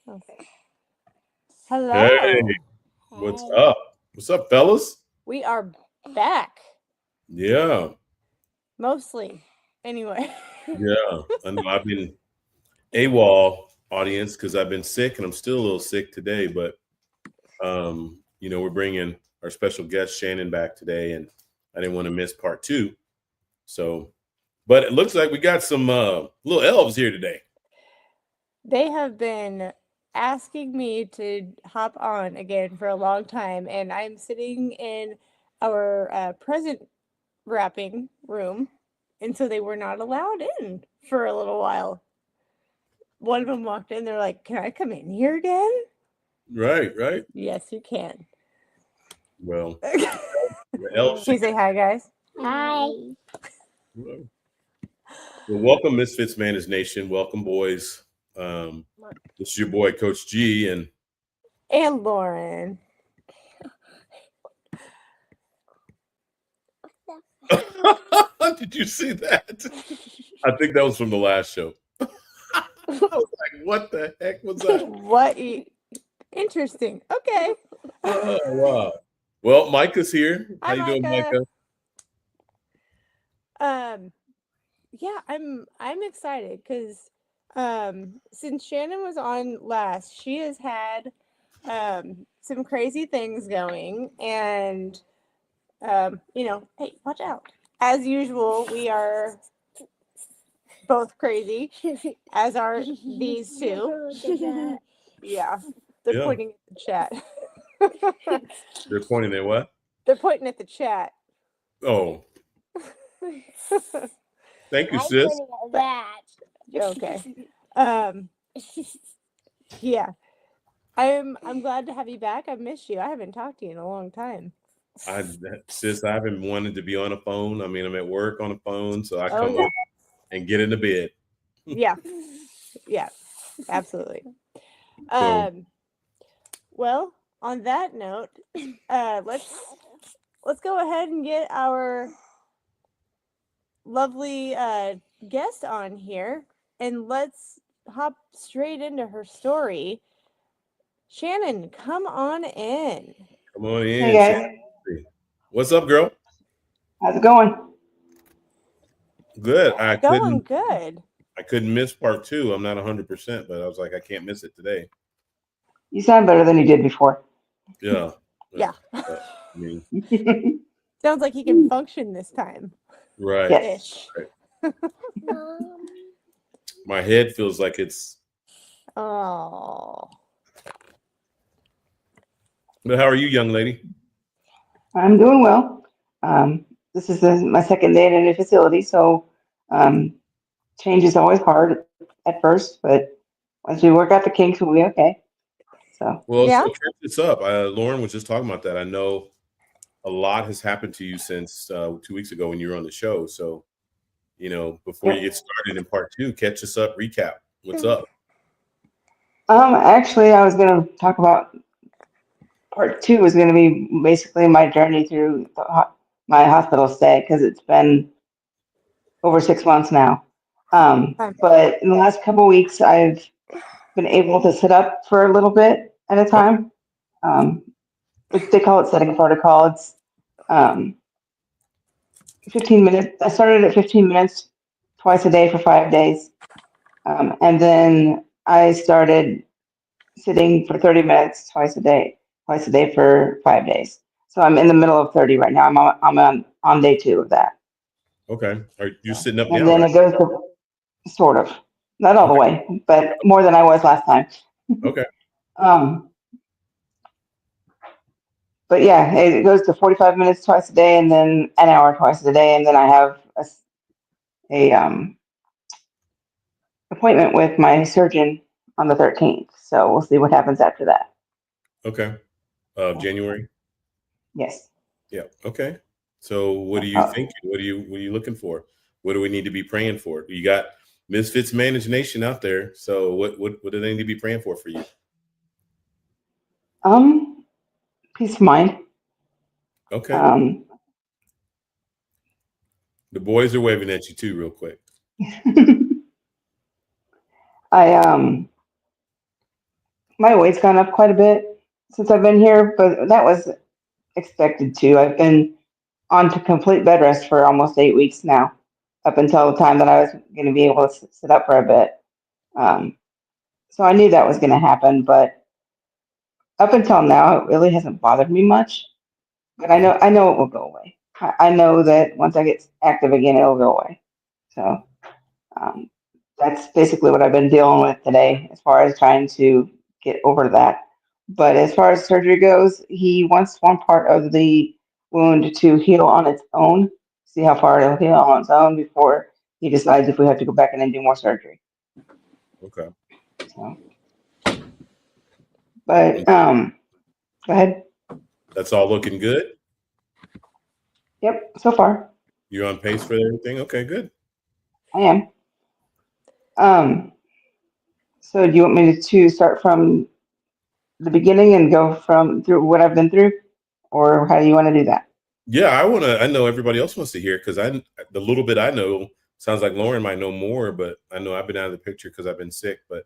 Okay. Hello. Hey, what's up? What's up, fellas? We are back. Yeah, Mostly. Anyway. yeah. I know I've been AWOL audience because I've been sick and I'm still a little sick today, but we're bringing our special guest Shannon back today, and I didn't want to miss part two. So, but it looks like we got some little elves here today. They have been asking me to hop on again for a long time, and I'm sitting in our present wrapping room, and so they were not allowed in for a little while. One of them walked in, they're like, "Can I come in here again?" Right, right. Yes, you can. Well, Can the elves should you say hi, guys? Hi. well, welcome, Misfits Managed Nation. Welcome, boys. This is your boy, Coach G, and And Lauren. did you see that? I think that was from the last show. I was like, what the heck was that? What? Interesting. Okay. Oh, wow. Well, Micah's here. How Hi, you doing, Micah. Micah? Yeah, I'm excited because since Shannon was on last, she has had some crazy things going, and hey, watch out. As usual, we are both crazy, as are these two. Yeah, they're Yeah. pointing at the chat. They're pointing at what? They're pointing at the chat. Oh, thank you, I'm sis. pointing at that. Okay. Um, yeah. I'm glad to have you back. I've missed you. I haven't talked to you in a long time. Sis, I haven't wanted to be on the phone. I mean, I'm at work on the phone, so I come Okay. up and get into bed. Yeah. Yeah. Absolutely. So, Well, on that note, let's go ahead and get our lovely guest on here, and let's hop straight into her story. Shannon, come on in. come on Hey in, guys, Shannon. What's up, girl? how's it going? Good. Going good. I couldn't miss part two. I'm not 100%, but I was like, I can't miss it today. You sound better than you did before. Yeah. Yeah. I mean, Sounds like he can function this time. right. Yes. Right. My head feels like it's. Oh. But how are you, young lady? I'm doing well. This is my second day in a new facility, so um, change is always hard at first, but once we work out the kinks, we'll be okay. So, Well, Yeah. so catch this up. Lauren was just talking about that. I know a lot has happened to you since 2 weeks ago when you were on the show. So, before you yep. get started in part two, catch us up, recap. What's up? Actually, I was going to talk about part two is going to be basically my journey through my hospital stay because it's been over 6 months now. But in the last couple weeks, I've been able to sit up for a little bit at a Okay. time. Um, they call it setting protocol. It's um, 15 minutes. I started at 15 minutes twice a day for 5 days. And then I started sitting for 30 minutes twice a day for 5 days. So I'm in the middle of 30 right now. I'm on day two of that. Okay. Are you So, sitting up and now, then right? it goes to sort of, not all the Okay. way, but more than I was last time. Okay. Um, but yeah, it goes to 45 minutes twice a day and then an hour twice a day. And then I have a appointment with my surgeon on the 13th. So we'll see what happens after that. Okay. January. Yes. Yeah. Okay. So, what are you thinking? What are you looking for? What do we need to be praying for? You got Misfits Managed Nation out there. So, what do they need to be praying for you? Peace of mind. Okay. Um, The boys are waving at you too, real quick. I my weight's gone up quite a bit since I've been here, but that was expected to. I've been on to complete bed rest for almost 8 weeks now, up until the time that I was going to be able to sit up for a bit. Um, so I knew that was going to happen, but up until now, it really hasn't bothered me much. But Okay. I know it will go away. I know that once I get active again, it'll go away. So um, that's basically what I've been dealing with today, as far as trying to get over that. But as far as surgery goes, he wants one part of the wound to heal on its own, see how far it'll heal on its own before he decides if we have to go back in and do more surgery. Okay. So, but go ahead. That's all looking good. Yep, so far You're on pace for everything. Okay, good. I am. Um, so do you want me to start from the beginning and go from through what I've been through, or how do you want to do that? Yeah, I want to. I know everybody else wants to hear because the little bit I know sounds like Lauren might know more, but I know I've been out of the picture because I've been sick. But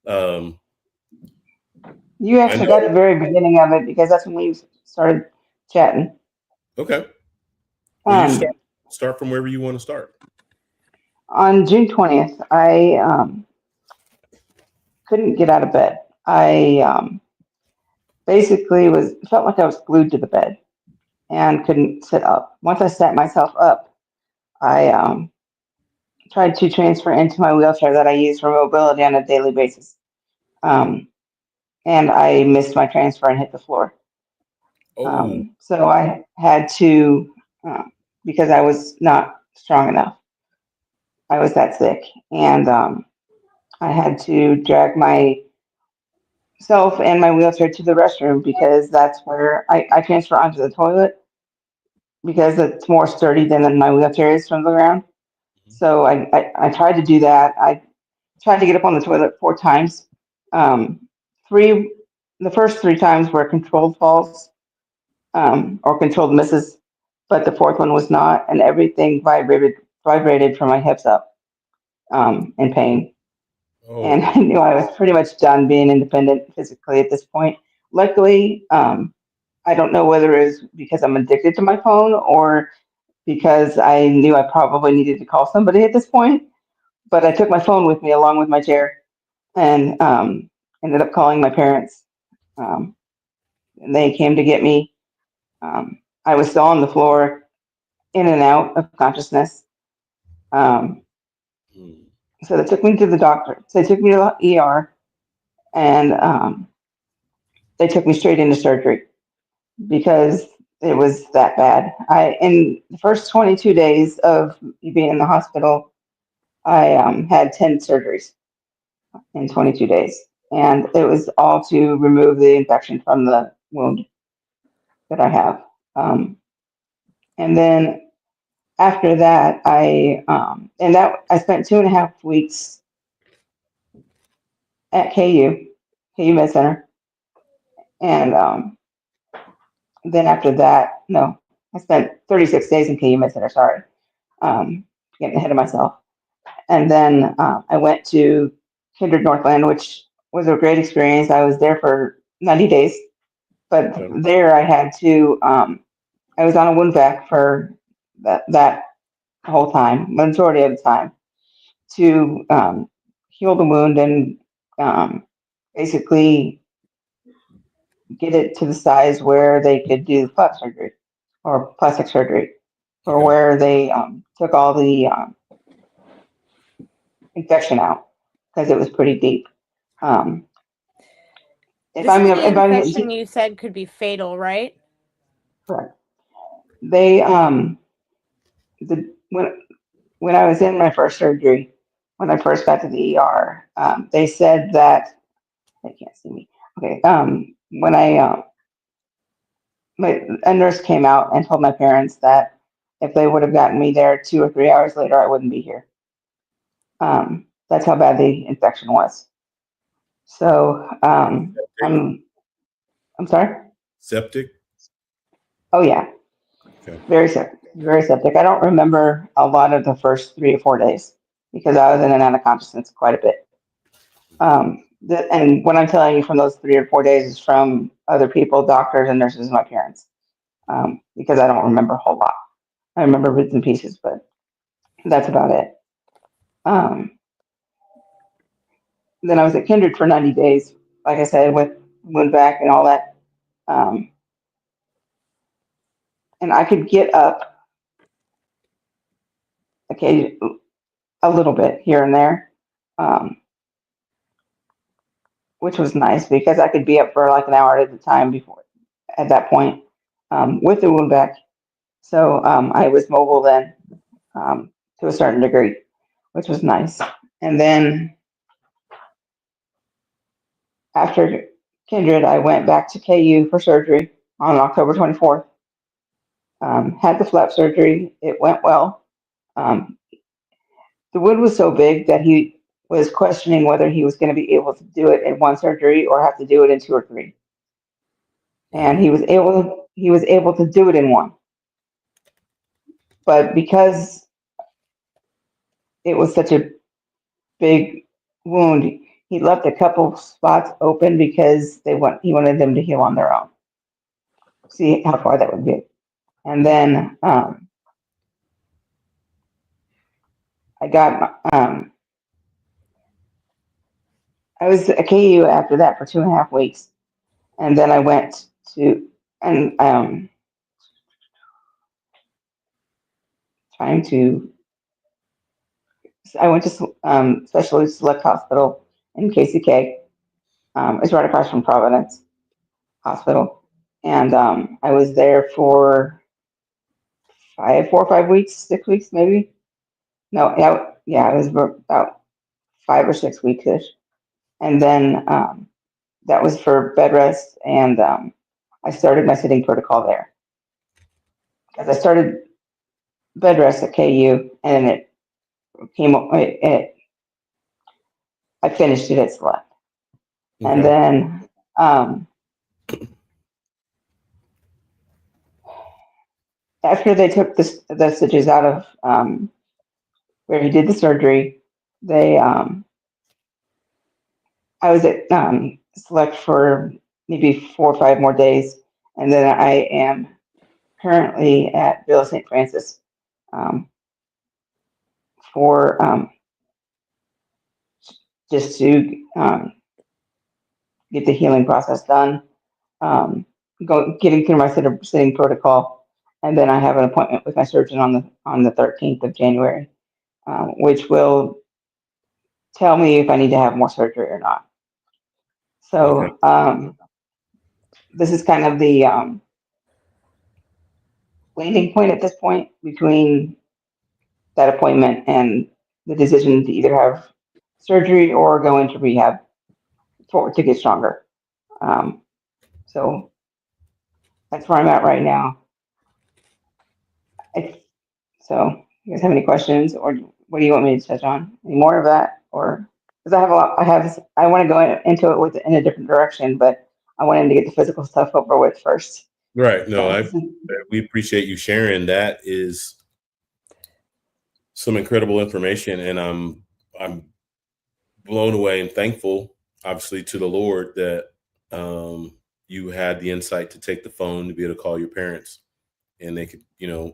um, You I actually got the know. very beginning of it because that's when we started chatting. Okay. Well, you Um, start from wherever you want to start. on June 20th, I couldn't get out of bed. I basically was felt like I was glued to the bed and couldn't sit up. Once I sat myself up, I tried to transfer into my wheelchair that I use for mobility on a daily basis. Um, and I missed my transfer and hit the floor. Oh. So I had to, because I was not strong enough. I was that sick, and I had to drag myself and my wheelchair to the restroom because that's where I transfer onto the toilet because it's more sturdy than my wheelchair is from the ground. So I tried to do that. I tried to get up on the toilet 4 times. Um, three, the first 3 times were controlled falls, or controlled misses, but the fourth one was not, and everything vibrated from my hips up, in pain. And I Oh. knew I was pretty much done being independent physically at this point. Luckily, I don't know whether it was because I'm addicted to my phone or because I knew I probably needed to call somebody at this point. But I took my phone with me along with my chair and ended up calling my parents. Um, and they came to get me. I was still on the floor, in and out of consciousness. Um, Hmm. so they took me to the doctor. So they took me to the ER, and they took me straight into surgery because it was that bad. I in the first 22 days of me being in the hospital, I had 10 surgeries in 22 days, and it was all to remove the infection from the wound that I have. Um, and then after that, I spent 2.5 weeks at KU Med Center, and then after that, no, I spent 36 days in KU Med Center. Sorry, getting ahead of myself. And then I went to Kindred Northland, which was a great experience. I was there for 90 days, but Okay. there I had to. I was on a wound vac for that whole time, majority of the time, to heal the wound and um, basically get it to the size where they could do flap surgery or plastic surgery, or Okay. where they took all the infection out because it was pretty deep. Um, This is the if I'm getting infection you said could be fatal, right? correct, they when I was in my first surgery, when I first got to the ER, they said that they can't see me. Okay, when I a nurse came out and told my parents that if they would have gotten me there 2 or 3 hours later, I wouldn't be here. That's how bad the infection was. So Septic. I'm sorry. Septic. Oh yeah, Okay. very septic, very septic. I don't remember a lot of the first 3 or 4 days because I was in and out of consciousness quite a bit. And what I'm telling you from those 3 or 4 days is from other people, doctors and nurses, and my parents, because I don't remember a whole lot. I remember bits and pieces, but that's about it. Um, then I was at Kindred for 90 days, like I said, with wound back and all that. Um, and I could get up, okay, a little bit here and there, um, which was nice because I could be up for like an hour at a time before at that point with the wound back. So I was mobile then to a certain degree, which was nice. And then after Kindred, I went back to KU for surgery on October 24th. Had the flap surgery. It went well. Um, the wound was so big that he was questioning whether he was going to be able to do it in one surgery or have to do it in 2 or 3. And he was able to do it in one. But because it was such a big wound, he left a couple spots open because he wanted them to heal on their own. See how far that would get. And then I got I was at KU after that for 2.5 weeks, and then I went to and trying to I went to Specialty Select Hospital in KCK. It's right across from Providence Hospital, and I was there for 4 or 5 weeks, 6 weeks maybe. No, yeah, it was about 5 or 6 weeks ish, and then that was for bed rest, and I started my sitting protocol there because I started bed rest at KU, and it came. I finished it at Select, and Okay. then after they took the stitches out of where he did the surgery, they I was at Select for maybe 4 or 5 more days, and then I am currently at Villa St. Francis um, for just to get the healing process done, getting through my sitting protocol, and then I have an appointment with my surgeon on the 13th of January, which will tell me if I need to have more surgery or not. Okay. So this is kind of the landing point at this point between that appointment and the decision to either have surgery or go into rehab to get stronger. Um, so that's where I'm at right now. I, so, you guys have any questions, or what do you want me to touch on? Any more of that, or because I have a lot, I want to go into it in a different direction, but I wanted to get the physical stuff over with first. Right. No, So, we appreciate you sharing. That is some incredible information, and I'm blown away and thankful, obviously, to the Lord that you had the insight to take the phone to be able to call your parents, and they could,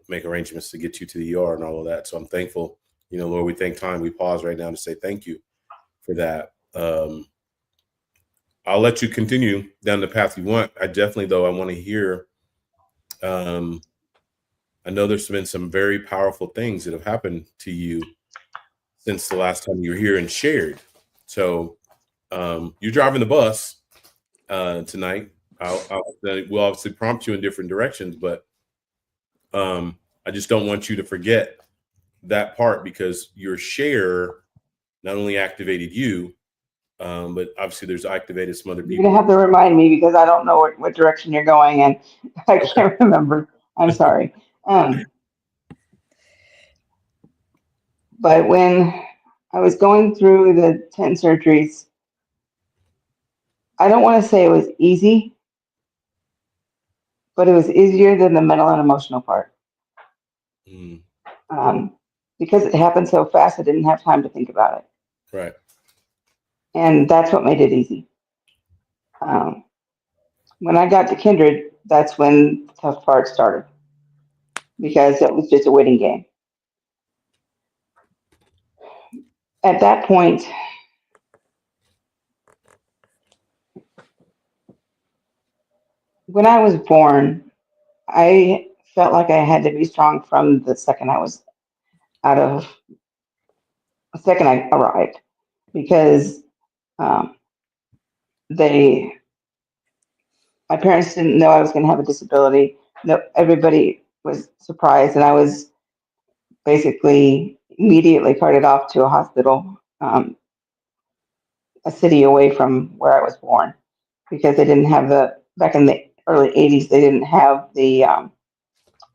make arrangements to get you to the ER and all of that. So I'm thankful. Lord, we take time. We pause right now to say thank you for that. I'll let you continue down the path you want. I definitely, though, I want to hear. I know there's been some very powerful things that have happened to you since the last time you were here and shared. So you're driving the bus tonight. We'll obviously prompt you in different directions, but I just don't want you to forget that part, because your share not only activated you, but obviously there's activated some other you're gonna people. have to remind me because I don't know what direction you're going and I Okay. can't remember. I'm sorry. But when I was going through the 10 surgeries, I don't want to say it was easy, but it was easier than the mental and emotional part. Mm, Um, because it happened so fast, I didn't have time to think about it. right. and that's what made it easy. Um, when I got to Kindred, that's when the tough part started because it was just a waiting game. At that point, when I was born, I felt like I had to be strong from the second I was out of the second I arrived because um, they my parents didn't know I was going to have a disability. No, everybody was surprised, and I was basically immediately carted off to a hospital, a city away from where I was born, because they didn't have the back in the early '80s. They didn't have the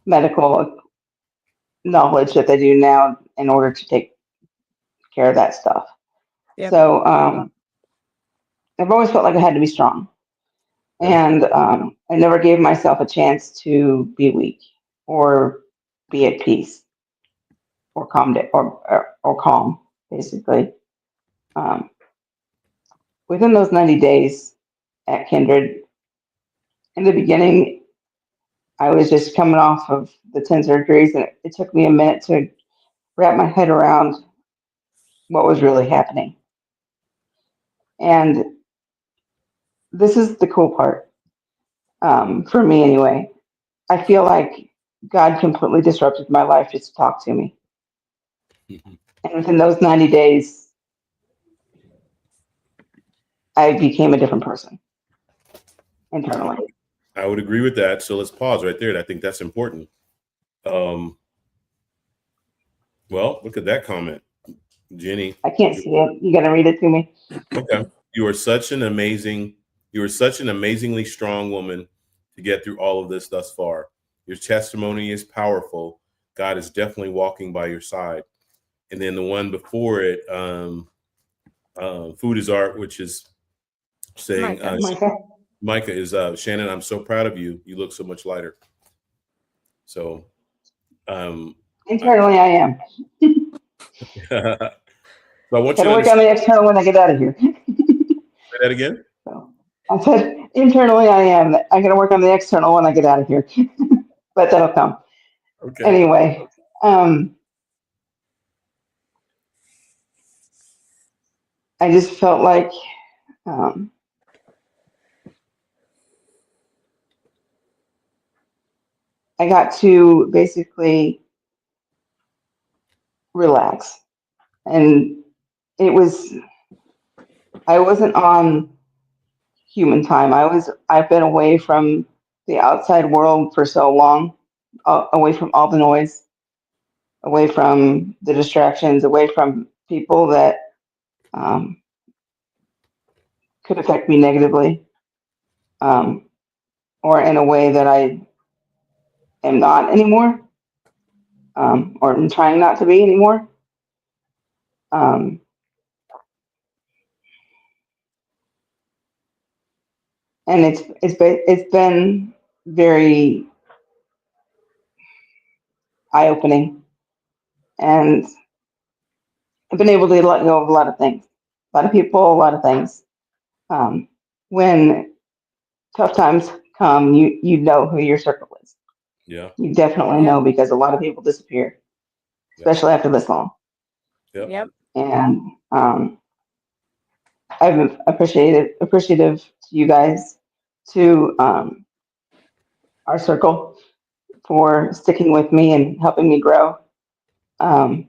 medical knowledge that they do now in order to take care of that stuff. Yep. So I've always felt like I had to be strong, Okay. and I never gave myself a chance to be weak or be at peace or or calm, basically. Um, within those 90 days at Kindred, in the beginning, I was just coming off of the 10 surgeries, and it took me a minute to wrap my head around what was really happening. And this is the cool part, for me anyway. I feel like God completely disrupted my life just to talk to me. And within those 90 days, I became a different person I internally. would, I would agree with that. So let's pause right there. I think that's important. Um, well, look at that comment, Jenny. I can't see it. You got to read it to me. Okay. You are such an amazing, you are such an amazingly strong woman to get through all of this thus far. Your testimony is powerful. God is definitely walking by your side. And then the one before it, Food is Art, which is saying, Micah. Micah, Micah is, Shannon, I'm so proud of you. You look so much lighter. So, um, I, internally, I am. so I want Got you to to work on understand the external when I get out of here. that again. So I said, internally, I am. I got to work on the external when I get out of here, but that'll come. Okay. Anyway, um, I just felt like um, I got to basically relax. And it was, I wasn't on human time. I've been away from the outside world for so long, away from all the noise, away from the distractions, away from people that um, could affect me negatively, um, or in a way that I am not anymore, or I'm trying not to be anymore. Um, and it's been very eye opening, and I've been able to let go of a lot of things, a lot of people, a lot of things. Um, when tough times come, you know who your circle is. Yeah. You definitely Yep. know because a lot of people disappear, Yep. especially after this long. Yep. Yep. And I've been appreciative to you guys, to our circle, for sticking with me and helping me grow, um,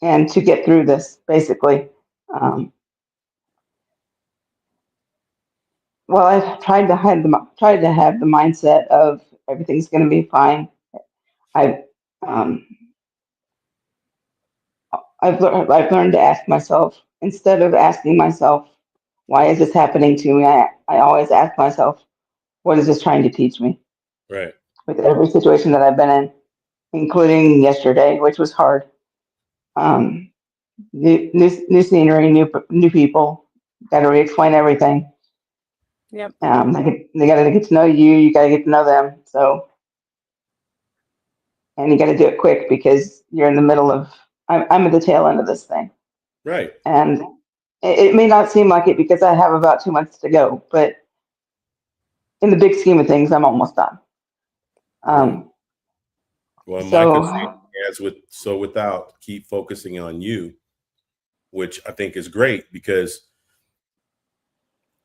and to get through this. Basically, um, well, I've tried to have the mindset of everything's going to be fine. I've um, I've learned to ask myself, instead of asking myself, why is this happening to me? I always ask myself, what is this trying to teach me? Right. With every situation that I've been in, including yesterday, which was hard. Um, new scenery, new people. Got to re-explain everything. Yep. They got to get to know you. You got to get to know them. So, and you got to do it quick because you're in the middle of. I'm at the tail end of this thing, Right. and It may not seem like it because I have about 2 months to go, but in the big scheme of things, I'm almost done. Well, my concern So is without keep focusing on you, which I think is great because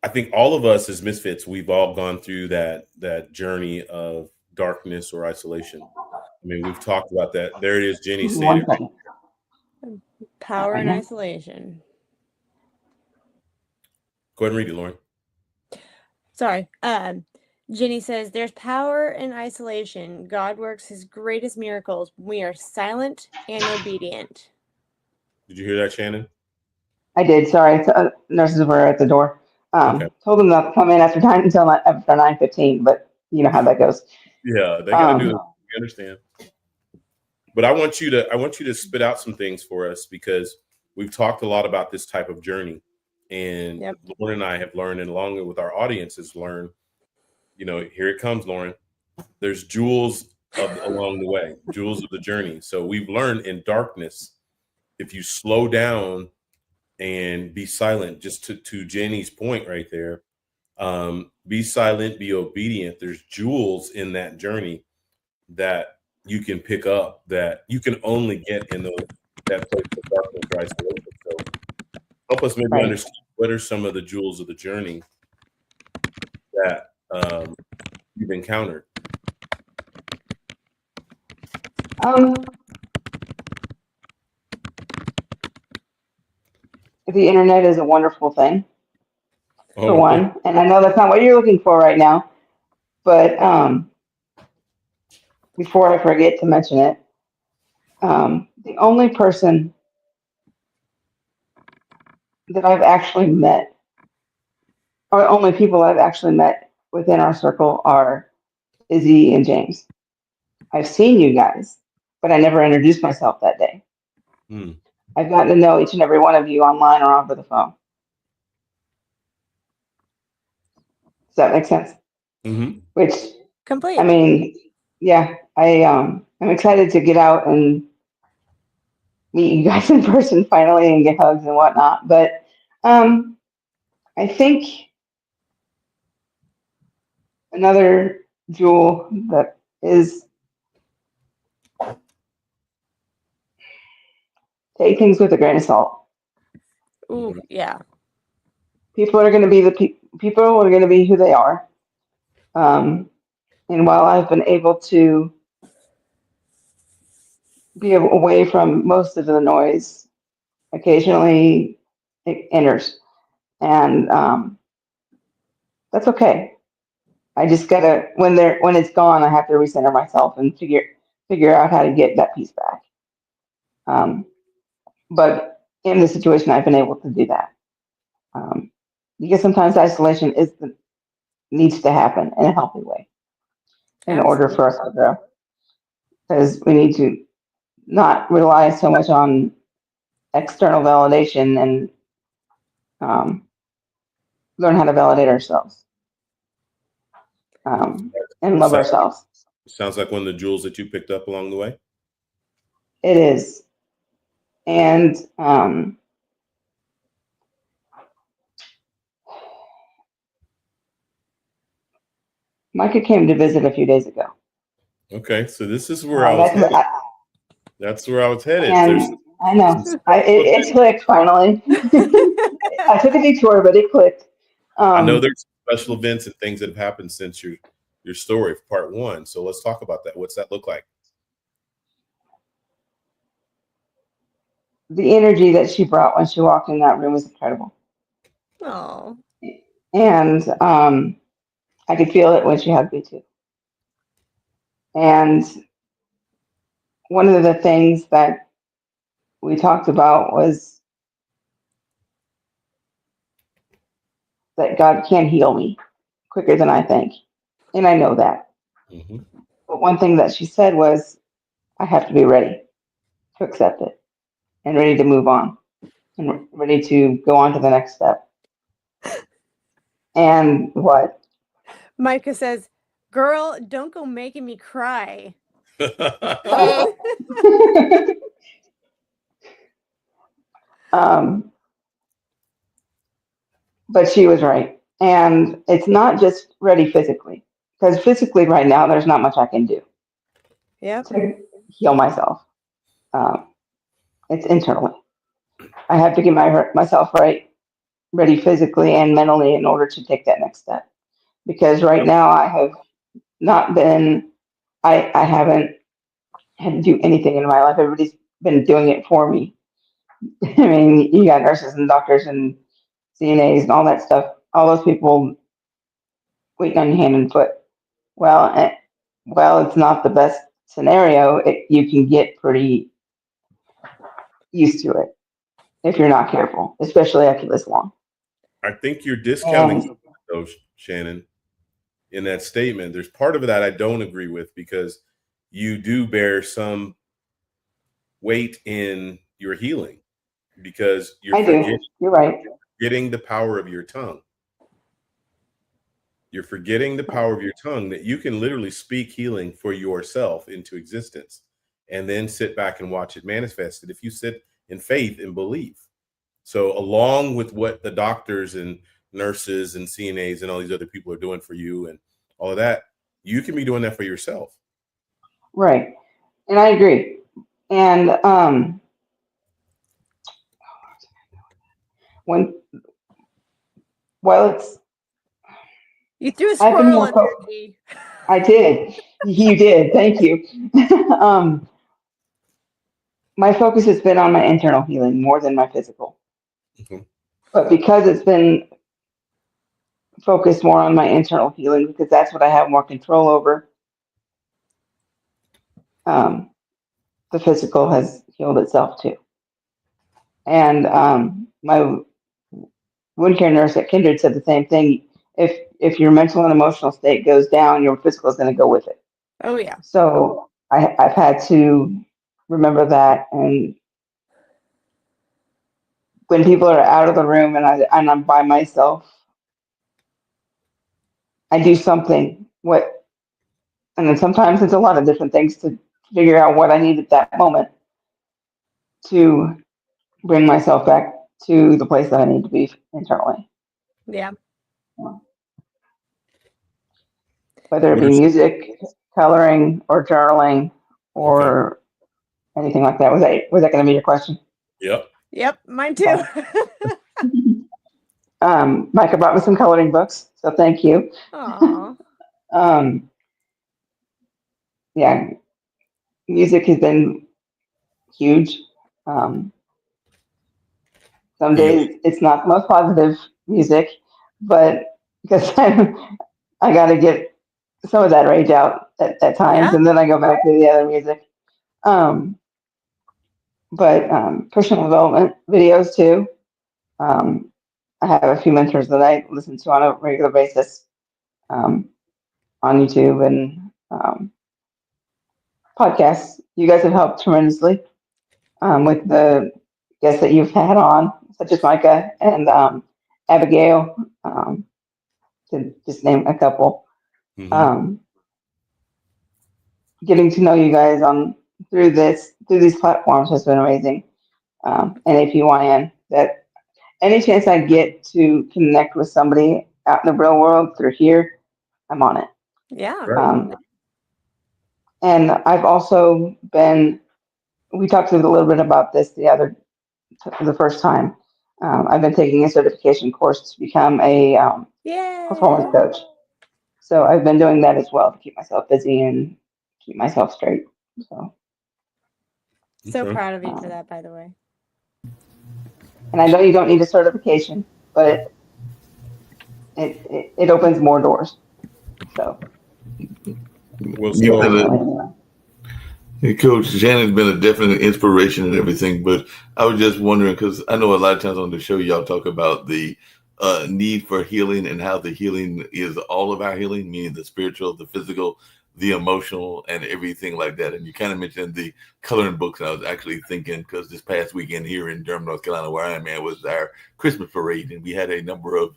I think all of us as misfits, we've all gone through that journey of darkness or isolation. I mean, we've talked about that. There it is, Jenny saying one it. second. Power Right and here. isolation. Go ahead and read it, Lauren. Sorry. Jenny says, there's power in isolation. God works his greatest miracles when we are silent and obedient. Did you hear that, Shannon? I did. Sorry, nurses were at the door. Okay. Told them not to come in after 9:15, but you know how that goes. Yeah, they got to do it. We understand. But I want you to spit out some things for us because we've talked a lot about this type of journey, and Yep. Lauren and I have learned, and along with our audience has learned. Here it comes, Lauren. There's jewels along the way, jewels of the journey. So we've learned in darkness, if you slow down and be silent, just to Jenny's point right there, be silent, be obedient. There's jewels in that journey that you can pick up that you can only get in that place of darkness or isolation. So help us maybe Right. understand what are some of the jewels of the journey that you've encountered. The internet is a wonderful thing, for Oh, one, and I know that's not what you're looking for right now. But before I forget to mention it, the only person that I've actually met, or only people I've actually met within our circle, are Izzy and James. I've seen you guys, but I never introduced myself that day. I've gotten to know each and every one of you online or over the phone. Does that make sense? mm-hmm. Which, Complete. I mean, yeah, I'm excited to get out and meet you guys in person finally and get hugs and whatnot. But I think another jewel that is take things with a grain of salt. Ooh, yeah. People are going to be people are going to be who they are. And while I've been able to be away from most of the noise, occasionally it enters, and that's okay. I just gotta when it's gone, I have to recenter myself and figure out how to get that piece back. But in this situation, I've been able to do that because sometimes isolation needs to happen in a healthy way in order for us to grow. Because we need to not rely so much on external validation and learn how to validate ourselves and love ourselves. Sounds like one of the jewels that you picked up along the way. It is. And Micah came to visit a few days ago. Okay, so this is where I was headed. That's where I was headed. And I know. It clicked finally. I took a detour, but it clicked. I know there's special events and things that have happened since your story, part one. So let's talk about that. What's that look like? The energy that she brought when she walked in that room was incredible. Oh. And I could feel it when she hugged me too. And one of the things that we talked about was that God can heal me quicker than I think. And I know that. Mm-hmm. But one thing that she said was, I have to be ready to accept it and ready to move on and ready to go on to the next step. And what? Micah says, girl, don't go making me cry. But she was right. And it's not just ready physically, because physically right now, there's not much I can do Yep. to heal myself. Um, it's internally. I have to get myself ready physically and mentally in order to take that next step. Because right Yep. now, I have not been, I haven't had to do anything in my life. Everybody's been doing it for me. I mean, you got nurses and doctors and CNAs and all that stuff. All those people waiting on your hand and foot. Well, it's not the best scenario. You can get pretty used to it if you're not careful, especially after this long. I think you're discounting And something, though, Shannon, in that statement. There's part of it that I don't agree with because you do bear some weight in your healing because you're I do. You're right. forgetting the power of your tongue. You're forgetting the power of your tongue that you can literally speak healing for yourself into existence and then sit back and watch it manifested if you sit in faith and believe. So, along with what the doctors and nurses and CNAs and all these other people are doing for you and all of that, you can be doing that for yourself. Right. And I agree. And when well, it's You threw a I've been squirrel more. in there, G. I did. You did. Thank you. um, my focus has been on my internal healing more than my physical. Mhm. But because it's been focused more on my internal healing, because that's what I have more control over, um, the physical has healed itself too. And my wound care nurse at Kindred said the same thing. If your mental and emotional state goes down, your physical is going to go with it. Oh yeah. So I've had to remember that. And when people are out of the room and I'm by myself, I do something. And then sometimes it's a lot of different things to figure out what I need at that moment to bring myself back to the place that I need to be internally, Yeah. whether it What be are some, music, coloring, or journaling, okay? or anything like that. Was that going to be your question? Yep. Yep. Mine too. Okay. Micah brought me some coloring books, so thank you. Aw. Um, yeah, music has been huge. Um, some Healing. days it's not the most positive music, but because I got to get some of that rage out at times, Yeah. and then I go back to the other music. Um, but personal development videos too. Um, I have a few mentors that I listen to on a regular basis um, on YouTube and podcasts. You guys have helped tremendously with the guests that you've had on, such as Micah and Abigail, to just name a couple. Mm-hmm. Um, Getting to know you guys on through these platforms has been amazing. And APYN, that any chance I get to connect with somebody out in the real world through here, I'm on it. Yeah. Right. And I've also been. We talked a little bit about this the first time. I've been taking a certification course to become a performance Yay. coach. So I've been doing that as well to keep myself busy and keep myself straight. So, So Okay. proud of you for um, that, by the way. and I know you don't need a certification, but it opens more doors. So Well You know, spoken. definitely. Coach Shannon's been a definite inspiration and everything, but I was just wondering because I know a lot of times on the show y'all talk about the need for healing and how the healing is all of our healing, meaning the spiritual, the physical, the emotional, and everything like that. And you kind of mentioned the coloring books, and I was actually thinking because this past weekend here in Durham, North Carolina, where I am at, was our Christmas parade, and we had a number of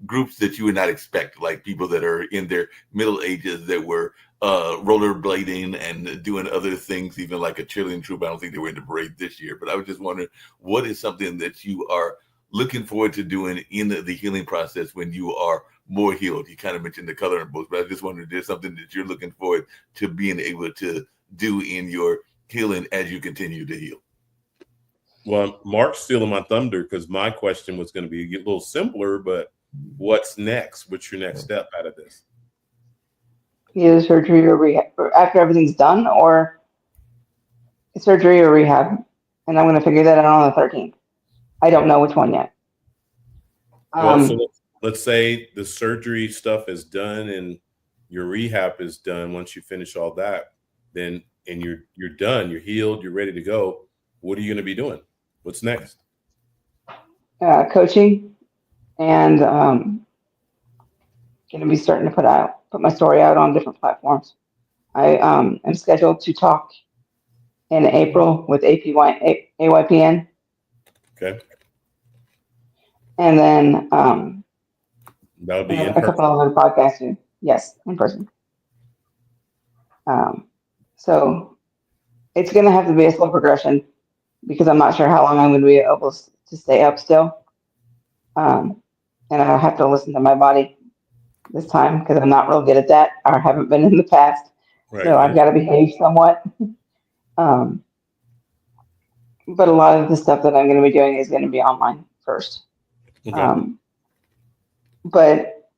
groups that you would not expect, like people that are in their middle ages that were rollerblading and doing other things, even like a cheerleading troop. I don't think they were in the parade this year, but I was just wondering what is something that you are looking forward to doing in the healing process when you are more healed? You kind of mentioned the coloring books, but I just wondered if there's something that you're looking forward to being able to do in your healing as you continue to heal. Well, Mark's stealing my thunder because my question was going to be a little simpler, but what's next? What's your next step out of this? Either surgery or rehab, or after everything's done, or surgery or rehab. And I'm going to figure that out on the 13th. I don't know which one yet. Well, so let's say the surgery stuff is done and your rehab is done. Once you finish all that, then and you're done, you're healed, you're ready to go. What are you going to be doing? What's next? Coaching, and going to be starting to put my story out on different platforms. I am scheduled to talk in April with AYPN. Okay. And then That'll be in a person. couple of other podcasts too. Yes, in person. So it's going to have to be a slow progression because I'm not sure how long I'm going to be able to stay up still. And I have to listen to my body this time because I'm not real good at that, or haven't been in the past. Right. So I've got to behave somewhat. But a lot of the stuff that I'm going to be doing is going to be online first. Okay. But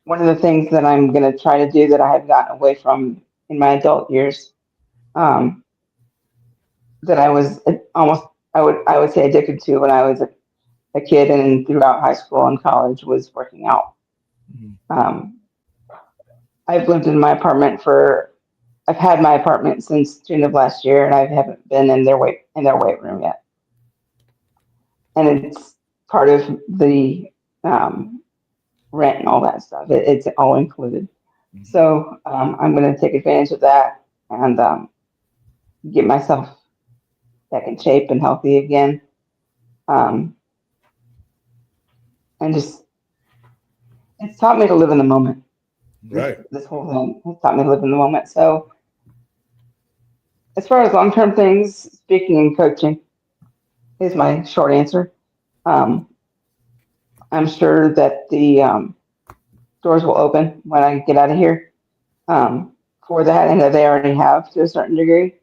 one of the things that I'm going to try to do that I have gotten away from in my adult years, that I was I would say addicted to when I was a kid and throughout high school and college, was working out. I've lived in my apartment I've had my apartment since June of last year, and I haven't been in their weight room yet. And it's part of the rent and all that stuff. It's all included. So I'm going to take advantage of that and get myself back in shape and healthy again. And just, it's taught me to live in the moment. Right. This whole thing has taught me to live in the moment. So as far as long-term things, speaking and coaching is my short answer. I'm sure that the doors will open when I get out of here for that, and that they already have to a certain degree.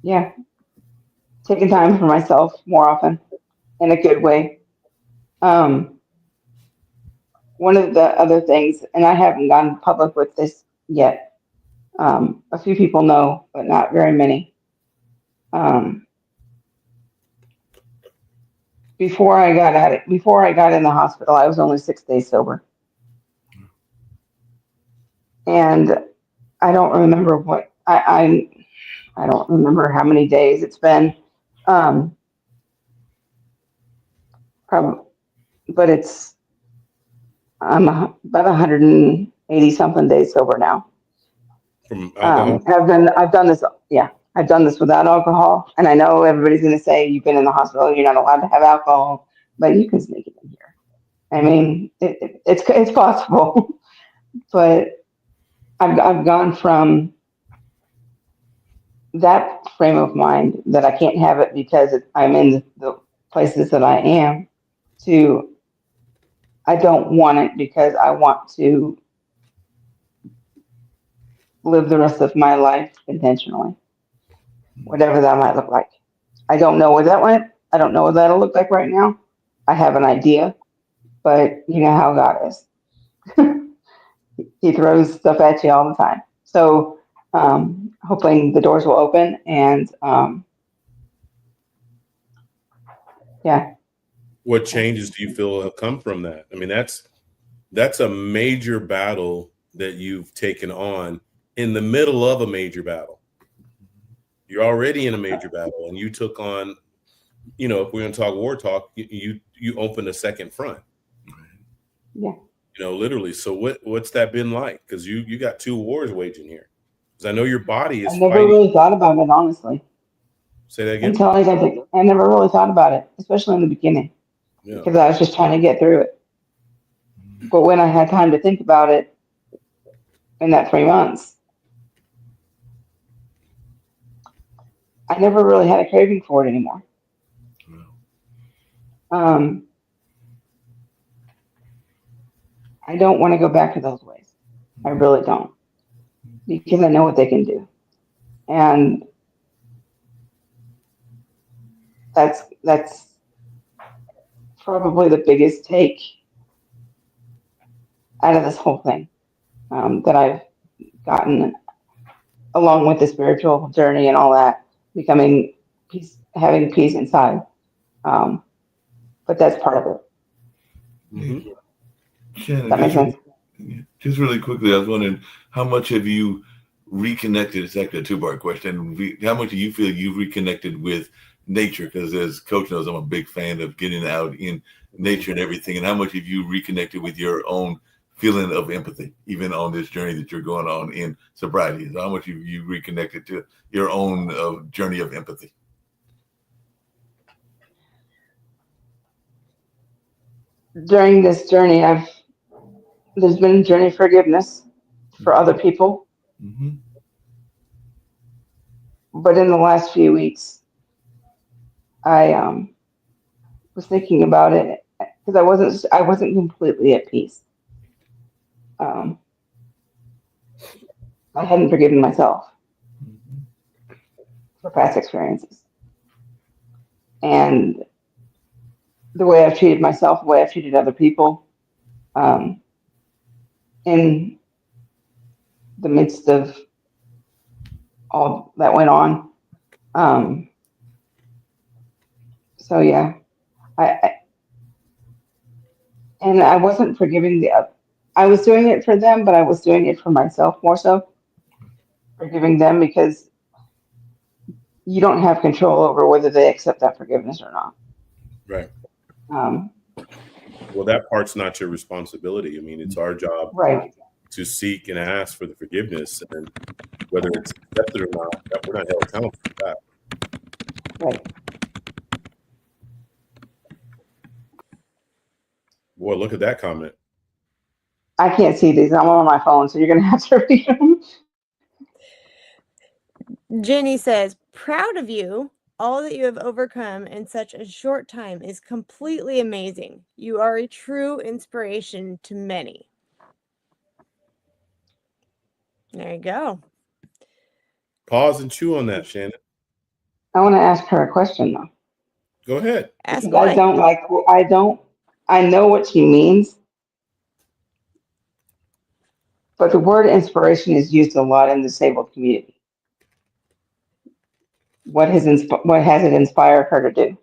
Yeah, taking time for myself more often in a good way. One of the other things, and I haven't gone public with this yet, a few people know, but not very many. Before I got in the hospital, I was only 6 days sober. And I don't remember what I don't remember how many days it's been. Probably, but I'm about 180 something days sober now. From alcohol? I've done this. Yeah, I've done this without alcohol, and I know everybody's going to say you've been in the hospital, you're not allowed to have alcohol, but you can sneak it in here. I mean, it's possible, but I've gone from that frame of mind that I can't have it because I'm in the places that I am, to I don't want it because I want to live the rest of my life intentionally, whatever that might look like. I don't know what that went. I don't know what that'll look like right now. I have an idea, but you know how God is. He throws stuff at you all the time. So hoping the doors will open, and yeah. What changes do you feel have come from that? I mean, that's a major battle that you've taken on in the middle of a major battle. You're already in a major battle, and you took on, if we're going to talk war talk, you opened a second front. Yeah. Literally. So what's that been like? Because you got two wars waging here. Because I know your body is I never fighting. really thought about it, honestly. Say that again. Until I never really thought about it, especially in the beginning, because I was just trying to get through it. But when I had time to think about it in that 3 months, I never really had a craving for it anymore. Um, I don't want to go back to those ways. I really don't, because I know what they can do, and that's probably the biggest take out of this whole thing, that I've gotten, along with the spiritual journey and all that, becoming peace, having peace inside. Um, but that's part of it. Mm-hmm. Shannon, That makes sense. just really quickly, I was wondering how much have you reconnected? It's actually a two-part question. How much do you feel you've reconnected with nature? Because as Coach knows, I'm a big fan of getting out in nature and everything. And how much have you reconnected with your own feeling of empathy, even on this journey that you're going on in sobriety? So how much have you reconnected to your own journey of empathy? During this journey, there's been a journey of forgiveness for other people, Mm-hmm. but in the last few weeks, I was thinking about it because I wasn't completely at peace. Um, I hadn't forgiven myself for past experiences, and the way I've treated myself, the way I've treated other people, um, in the midst of all that went on. Um, so yeah, I and I wasn't forgiving I was doing it for them, but I was doing it for myself more so, forgiving them because you don't have control over whether they accept that forgiveness or not. Right. Um, Well, that part's not your responsibility. I mean, it's our job right, to seek and ask for the forgiveness, and whether it's accepted or not, we're not held accountable for that. right. Boy, look at that comment. I can't see these. I'm on my phone, so you're gonna have to read them. Jenny says, proud of you. All that you have overcome in such a short time is completely amazing. You are a true inspiration to many. There you go. Pause and chew on that, Shannon. I want to ask her a question though, Go ahead. Ask because away. I know what she means, but the word inspiration is used a lot in the disabled community. What has it inspired her to do?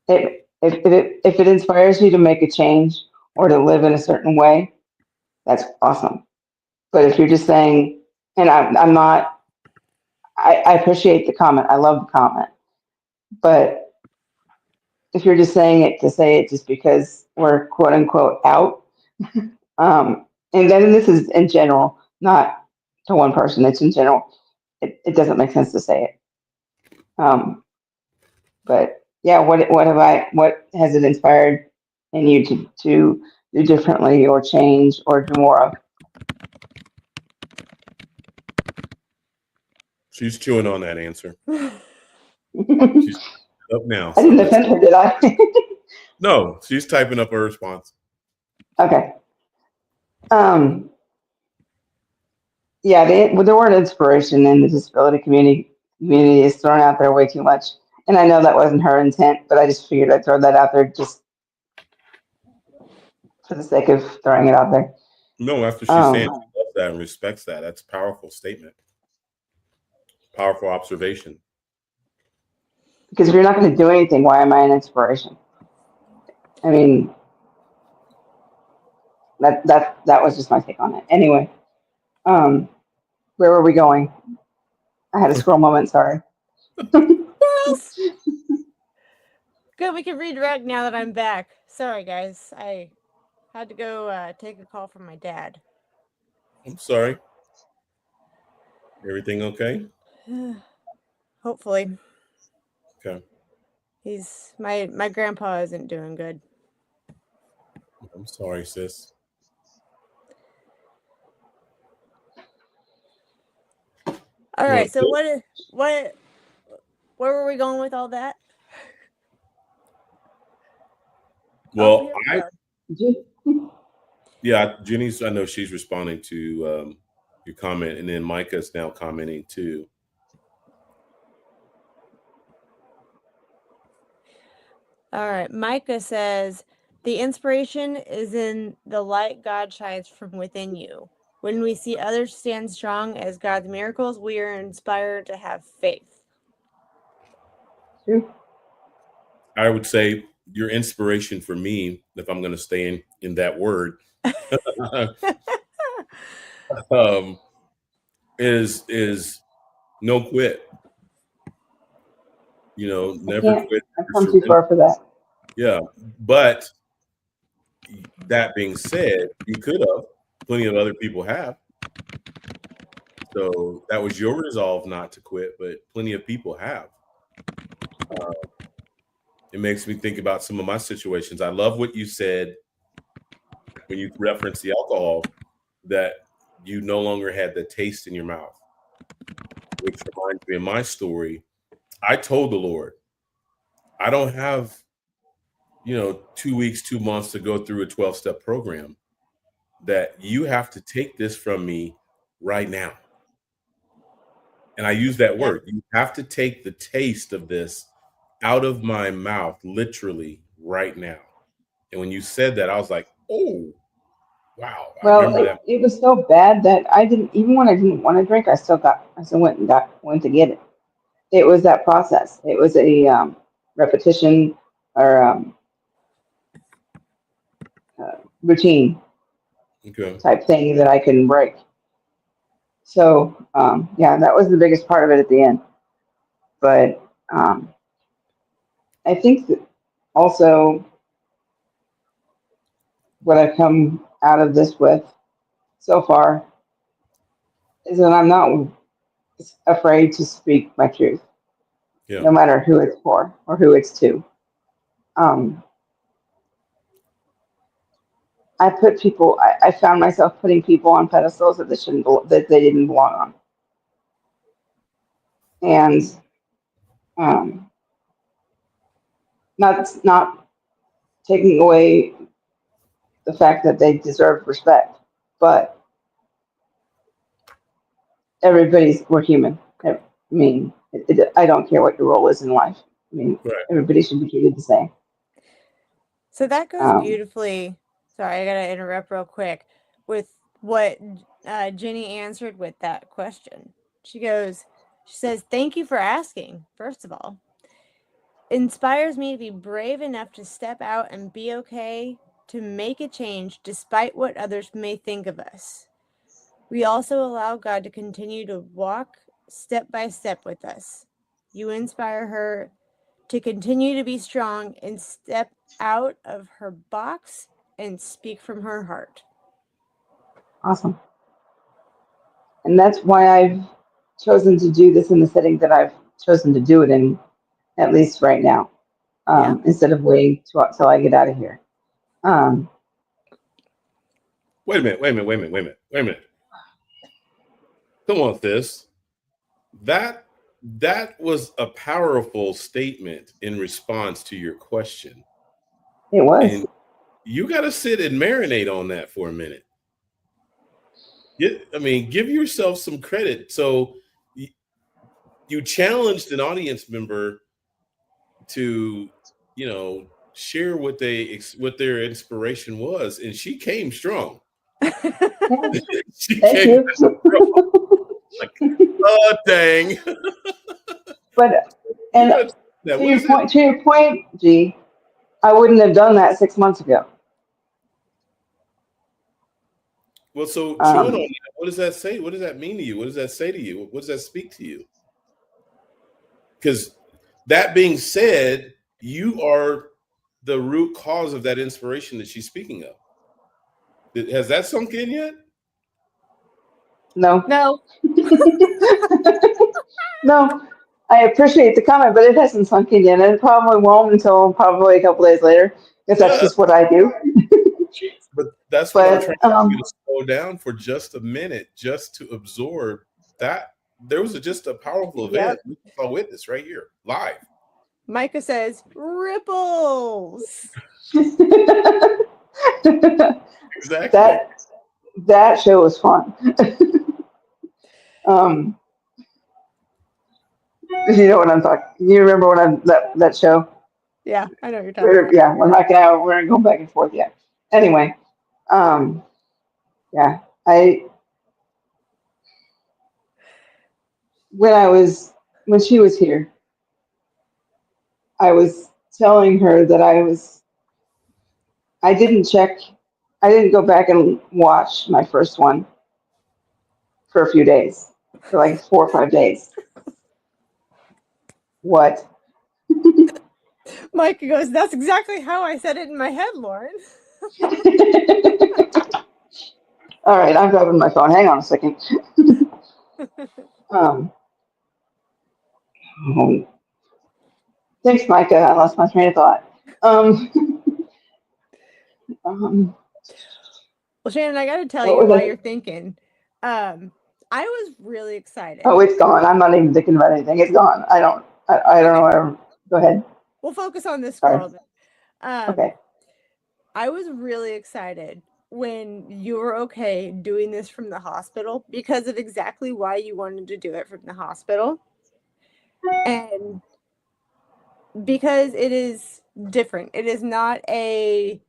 If it inspires you to make a change or to live in a certain way, that's awesome. But if you're just saying, and I'm not, I appreciate the comment. I love the comment. But if you're just saying it to say it just because we're quote unquote out, and then this is in general, not to one person, it's in general, it doesn't make sense to say it. But yeah, what has it inspired in you to do differently or change or do more of? She's chewing on that answer. I She's up now. So didn't let's. offend her, did I? No, she's typing up her response. Okay. Um, yeah, the word inspiration in the disability community is thrown out there way too much. And I know that wasn't her intent, but I just figured I'd throw that out there just for the sake of throwing it out there. No, after she's saying she loves that and respects that, that's a powerful statement. Powerful observation. Because if you're not going to do anything, why am I an inspiration? I mean, that was just my take on it. Anyway, where were we going? I had a scroll moment. Sorry. Yes. Good, we can redirect now that I'm back. Sorry, guys. I had to go take a call from my dad. I'm sorry. Everything okay? Hopefully. Okay. He's my grandpa isn't doing good. I'm sorry, sis. All right. So Well, where were we going with all that? Oh, here we go. Jenny's. I know she's responding to your comment, and then Micah's now commenting too. All right. Micah says, the inspiration is in the light God shines from within you. When we see others stand strong as God's miracles, we are inspired to have faith. True. I would say your inspiration for me, if I'm going to stay in that word, is no quit. You know, never quit. I've come too far for that. Yeah, but that being said, you could have. Plenty of other people have. So that was your resolve not to quit, but plenty of people have. It makes me think about some of my situations. I love what you said when you referenced the alcohol, that you no longer had the taste in your mouth, which reminds me of my story. I told the Lord, I don't have, 2 weeks, 2 months to go through a 12-step program, that you have to take this from me right now. And I use that word. You have to take the taste of this out of my mouth, literally right now. And when you said that, I was like, oh, wow. I remember that. It was so bad that I didn't, even when I didn't want to drink, I still went to get it. It was that process. It was a repetition or routine Okay. type thing that I couldn't break. So, that was the biggest part of it at the end. But I think that also what I've come out of this with so far is that I'm not afraid to speak my truth, Yeah. no matter who it's for or who it's to. I found myself putting people on pedestals that that they didn't belong on. And not taking away the fact that they deserve respect, but we're human. I mean, I don't care what your role is in life. I mean, Right. everybody should be treated the same. So that goes beautifully. Sorry, I got to interrupt real quick with what Jenny answered with that question. She says, thank you for asking, first of all. Inspires me to be brave enough to step out and be okay to make a change despite what others may think of us. We also allow God to continue to walk step by step with us. You inspire her to continue to be strong and step out of her box and speak from her heart. Awesome. And that's why I've chosen to do this in the setting that I've chosen to do it in, at least right now, instead of waiting till I get out of here. Wait a minute. Come on, this. That was a powerful statement in response to your question. It was. And you got to sit and marinate on that for a minute. Give yourself some credit. So you challenged an audience member to, share what their inspiration was, and she came strong. Thank you. Like, oh dang. But to your point, G, I wouldn't have done that 6 months ago. Well, so chewing on that, what does that say? What does that mean to you? What does that say to you? What does that speak to you? Because that being said, you are the root cause of that inspiration that she's speaking of. Has that sunk in yet? No. No. No. I appreciate the comment, but it hasn't sunk in yet. And it probably won't until probably a couple days later, because that's just what I do. But that's what I'm trying to get you to slow down for just a minute, just to absorb that there was just a powerful event. We saw witness right here, live. Micah says, ripples. Exactly. That show was fun. You know what I'm talking. You remember when that show? Yeah, I know what you're talking about. Yeah, we're not gonna we're going back and forth yet. Anyway, yeah, when she was here, I was telling her that I didn't check, I didn't go back and watch my first one for a few days, for like 4 or 5 days. What? Micah goes, that's exactly how I said it in my head, Lauren. All right, I'm grabbing my phone. Hang on a second. um, oh, thanks, Micah. I lost my train of thought. Um, Well, Shannon, I got to tell what you was while it? you're thinking. I was really excited. Oh, it's gone. I'm not even thinking about anything. It's gone. I don't know. Where, go ahead. We'll focus on this Sorry. squirrel then. Okay. I was really excited when you were okay doing this from the hospital because of exactly why you wanted to do it from the hospital. And because it is different. It is not a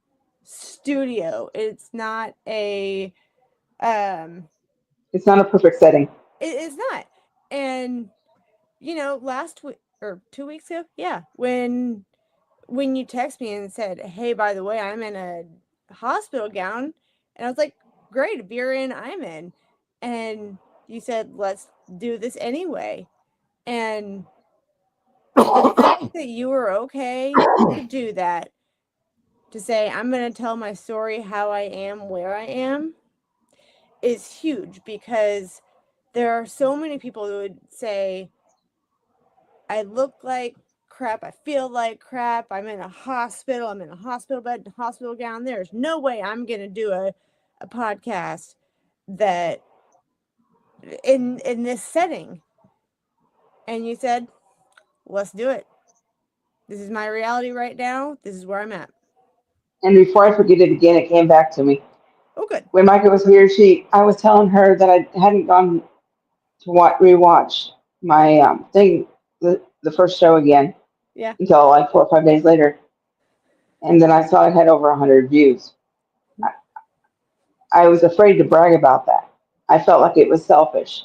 studio. It's not a It's not a perfect setting. it is not. And last week or 2 weeks ago, yeah, when you text me and said, "Hey, by the way, I'm in a hospital gown," and I was like, "Great, if you're in, I'm in," and you said, "Let's do this anyway," and the fact that you were okay to do that, to say, "I'm going to tell my story how I am, where I am," is huge because there are so many people who would say, "I look like crap. I feel like crap. I'm in a hospital. I'm in a hospital bed, hospital gown. There's no way I'm going to do a podcast that in this setting." And you said, "Let's do it. This is my reality right now. This is where I'm at." And before I forget it again, it came back to me. Oh, good. When Micah was here, I was telling her that I hadn't gone to rewatch my thing, the first show again, Yeah. until like 4 or 5 days later, and then I saw it had over 100 views. I was afraid to brag about that. I felt like it was selfish,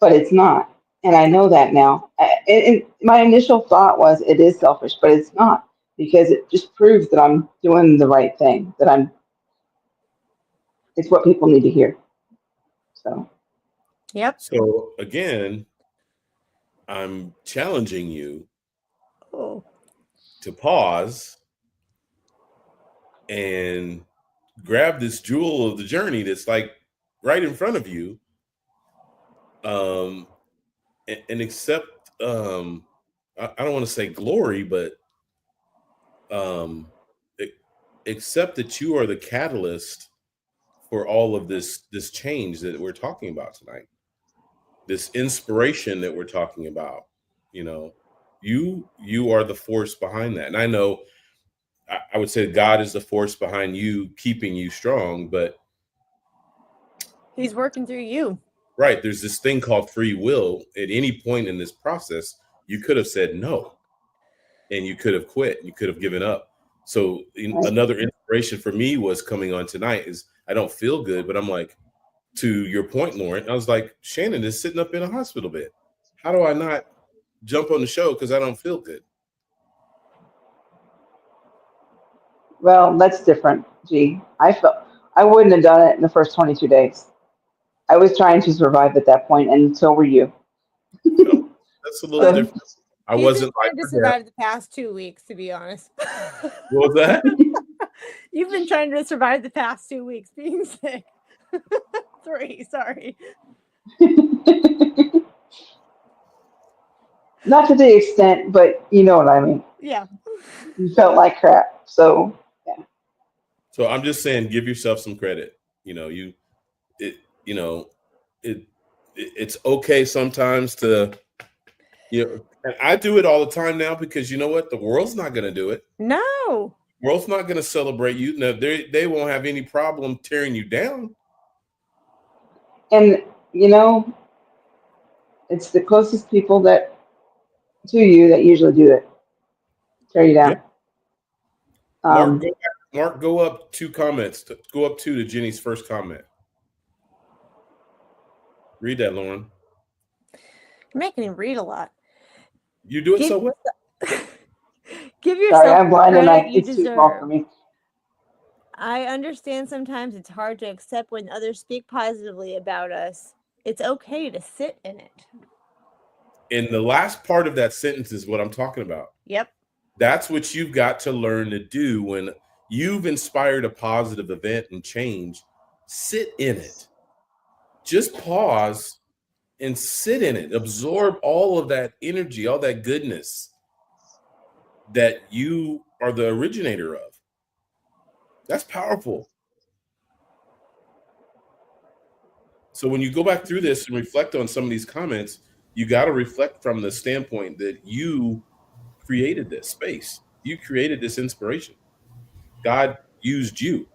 but it's not, and I know that now. My initial thought was it is selfish, but it's not, because it just proves that I'm doing the right thing. It's what people need to hear. So. Yep. So again, I'm challenging you to pause and grab this jewel of the journey that's like right in front of you, and accept. I don't want to say glory, but um, accept that you are the catalyst for all of this change that we're talking about tonight. This inspiration that we're talking about. You are the force behind that, and I know. I would say God is the force behind you, keeping you strong, but He's working through you. right, there's this thing called free will. At any point in this process, you could have said no, and you could have quit. You could have given up. So another inspiration for me was coming on tonight is I don't feel good, but I'm like, to your point, Lauren, I was like, Shannon is sitting up in a hospital bed. How do I not jump on the show because I don't feel good? Well, that's different. Gee, I wouldn't have done it in the first 22 days. I was trying to survive at that point, and so were you. No, that's a little Well, different. I he's been wasn't like trying to survive the past 2 weeks, to be honest. What was that? You've been trying to survive the past 2 weeks being sick. 3, sorry. Not to the extent, but you know what I mean. Yeah. You felt like crap. So, yeah. So I'm just saying, give yourself some credit. You know, it, it's okay sometimes to, and I do it all the time now because you know what? The world's not going to do it. No. The world's not going to celebrate you. No, they won't have any problem tearing you down. And it's the closest people to you that usually do it, tear you Yeah. down. Mark, go up 2 comments. Go up 2 to Jenny's first comment. Read that, Lauren. You're making him read a lot. You do it so well. Give Sorry, yourself I'm blind the and credit you it's too small for deserve. me. I understand sometimes it's hard to accept when others speak positively about us. It's okay to sit in it. And the last part of that sentence is what I'm talking about. Yep. That's what you've got to learn to do when you've inspired a positive event and change. Sit in it. Just pause and sit in it. Absorb all of that energy, all that goodness that you are the originator of. That's powerful. So when you go back through this and reflect on some of these comments, you got to reflect from the standpoint that you created this space. You created this inspiration. God used you.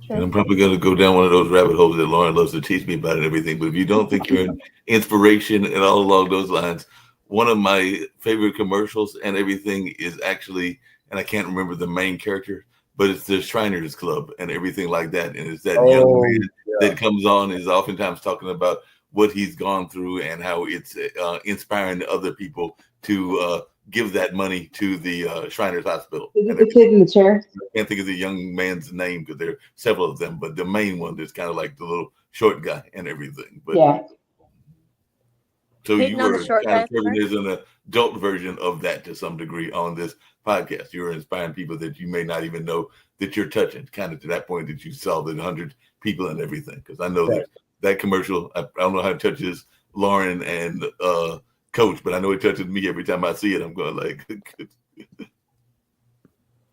And I'm probably going to go down one of those rabbit holes that Lauren loves to teach me about and everything. But if you don't think you're an inspiration and all along those lines, one of my favorite commercials and everything is actually, and I can't remember the main character, but it's the Shriners Club and everything like that. And it's that young man that comes on is oftentimes talking about what he's gone through and how it's inspiring other people to give that money to the Shriners Hospital. Is it the kid in the chair? I can't think of the young man's name because there are several of them, but the main one is kind of like the little short guy and everything. But yeah. So Hating you on the were short kind of guy serving as an adult version of that to some degree on this podcast. You're inspiring people that you may not even know that you're touching, kind of to that point that you saw the 100 people and everything. Because I know that commercial, I don't know how it touches Lauren and Coach, but I know it touches me every time I see it. I'm going like,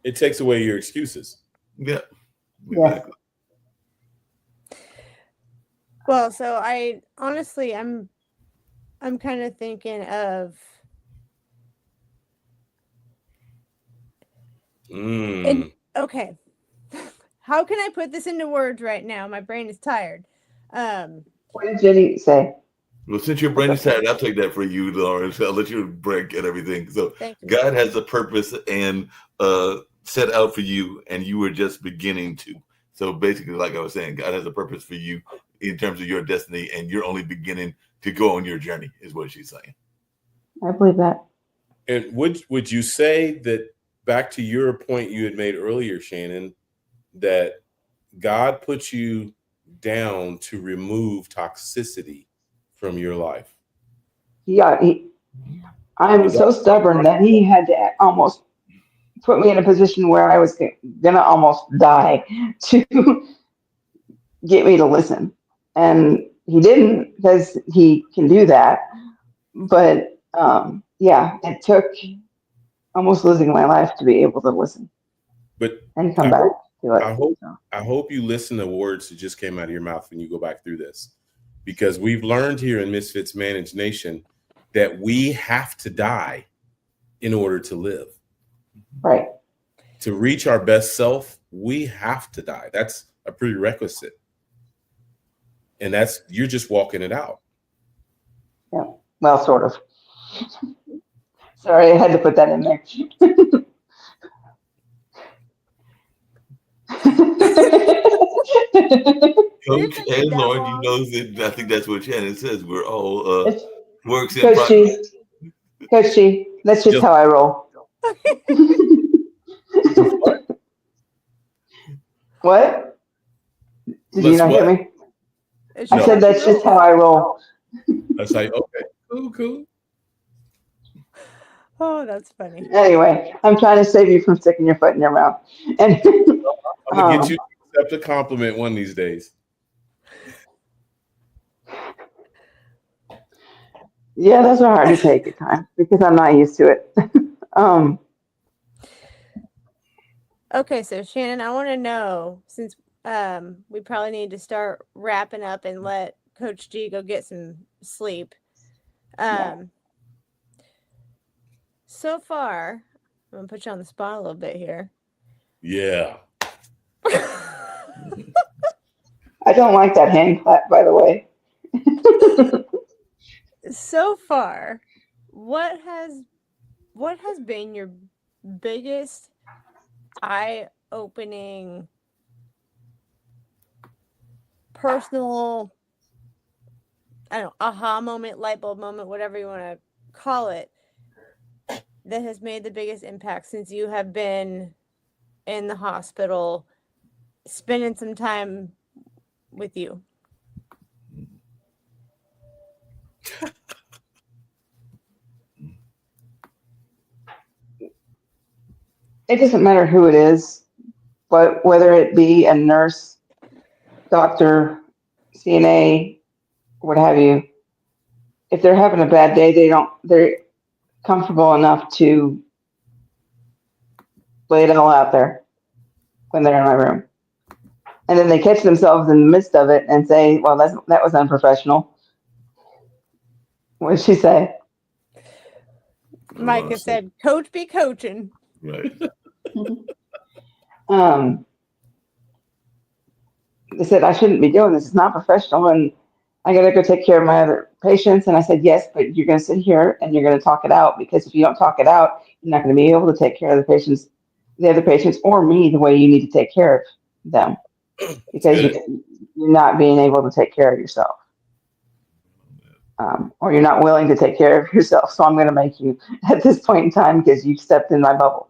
it takes away your excuses. Yeah, exactly. Well, so I honestly, I'm kind of thinking of and okay. How can I put this into words right now? My brain is tired. What did Jenny say? Well, since your brain is tired, I'll take that for you, Lauren. I'll let you break and everything. So God has a purpose and set out for you, and you were just beginning to. So basically, like I was saying, God has a purpose for you in terms of your destiny, and you're only beginning to go on your journey, is what she's saying. I believe that. And would you say that, back to your point you had made earlier, Shannon, that God put you down to remove toxicity from your life? Yeah, I'm so stubborn that he had to almost put me in a position where I was gonna almost die to get me to listen. And he didn't, because he can do that. But yeah, it took almost losing my life to be able to listen. But and come back to it. I hope you listen to words that just came out of your mouth when you go back through this, because we've learned here in Misfits Managed Nation that we have to die in order to live. Right. To reach our best self, we have to die. That's a prerequisite. And you're just walking it out. Yeah. Well, sort of. Sorry, I had to put that in there. Coach and Lauren, you know that I think that's what Shannon says. We're all works in progress. Coach G, that's just how I roll. What? Did you not hear me? I said that's just how I roll. That's like, okay, cool. Oh, that's funny. Anyway, I'm trying to save you from sticking your foot in your mouth. And I'm gonna get you to accept a compliment one of these days. Yeah, those are hard to take at times because I'm not used to it. Okay, so Shannon, I want to know, since we probably need to start wrapping up and let Coach G go get some sleep. So far, I'm gonna put you on the spot a little bit here. Yeah. I don't like that hand clap, by the way. So far, what has been your biggest eye-opening personal, I don't know, aha moment, light bulb moment, whatever you want to call it, that has made the biggest impact since you have been in the hospital, spending some time with you? It doesn't matter who it is, but whether it be a nurse, doctor, CNA, what have you, if they're having a bad day, they're comfortable enough to lay it all out there when they're in my room. And then they catch themselves in the midst of it and say, well, that was unprofessional. What did she say? Micah said, "Coach be coaching." Right. They said, I shouldn't be doing this. It's not professional. And I got to go take care of my other patients. And I said, yes, but you're going to sit here and you're going to talk it out, because if you don't talk it out, you're not going to be able to take care of the other patients, or me the way you need to take care of them, because you're not being able to take care of yourself. Or you're not willing to take care of yourself. So I'm going to make you at this point in time, because you've stepped in my bubble.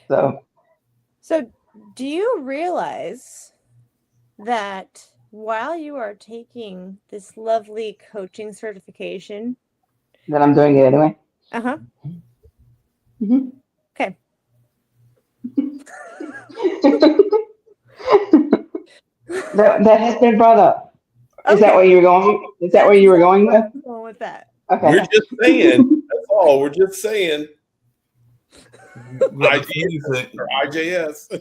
So do you realize that while you are taking this lovely coaching certification, that I'm doing it anyway? Uh-huh. Mm-hmm. Okay. that has been brought up. Is Okay. that where you were going? Is that That's where you were exactly going where with? I'm going with that. Okay. We're just saying. That's all. We're just saying. IGS or IJS.